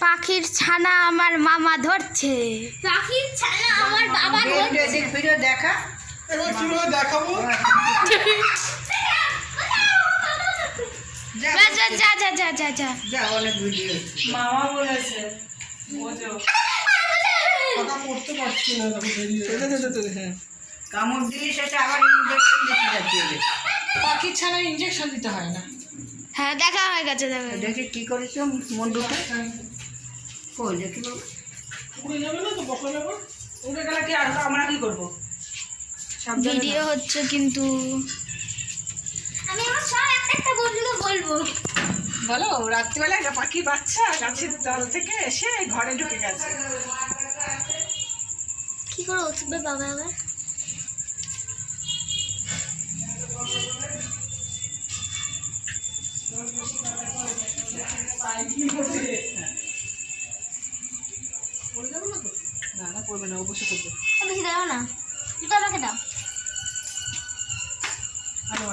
পাখির ছানা আমার মামা ধরছে। পাখির ছানা আমার বাবা ধরছে। ভিডিও দেখা এবার কিভাবে দেখাবো? যা যা যা যা যা যা যা যা অনেক ভিডিও মামা বলেছে বোঝো। কথা পড়তে পারছি না, দেখো বেরিয়ে হ্যাঁ, কামড় দিলে সেটা আবার ইনজেকশন দিতে যাচ্ছে। পাখির ছানায় ইঞ্জেকশন দিতে হয় না। হ্যাঁ দেখা হয়ে গেছে দেখা হয়ে গেছে। দেখি কি করেছো মন্ডুটা কই দেখি বাবু। উড়ে যাবে না তো, বসা যাবে? উঠে গেলে কি আর আমরা কি করবো? ভিডিও হচ্ছে কিন্তু আমি আমার সব একটা বন্ধুকে বলবো। বলো, রাত্রিবেলা একটা পাখি বাচ্চা গাছের তল থেকে এসে ঘরে ঢুকে গেছে। কি করে উঠবে বাবা আবার? না না, পড়বে না, ও বসে করবে। বেশি দাও না, এটা আমাকে দাও। ভালো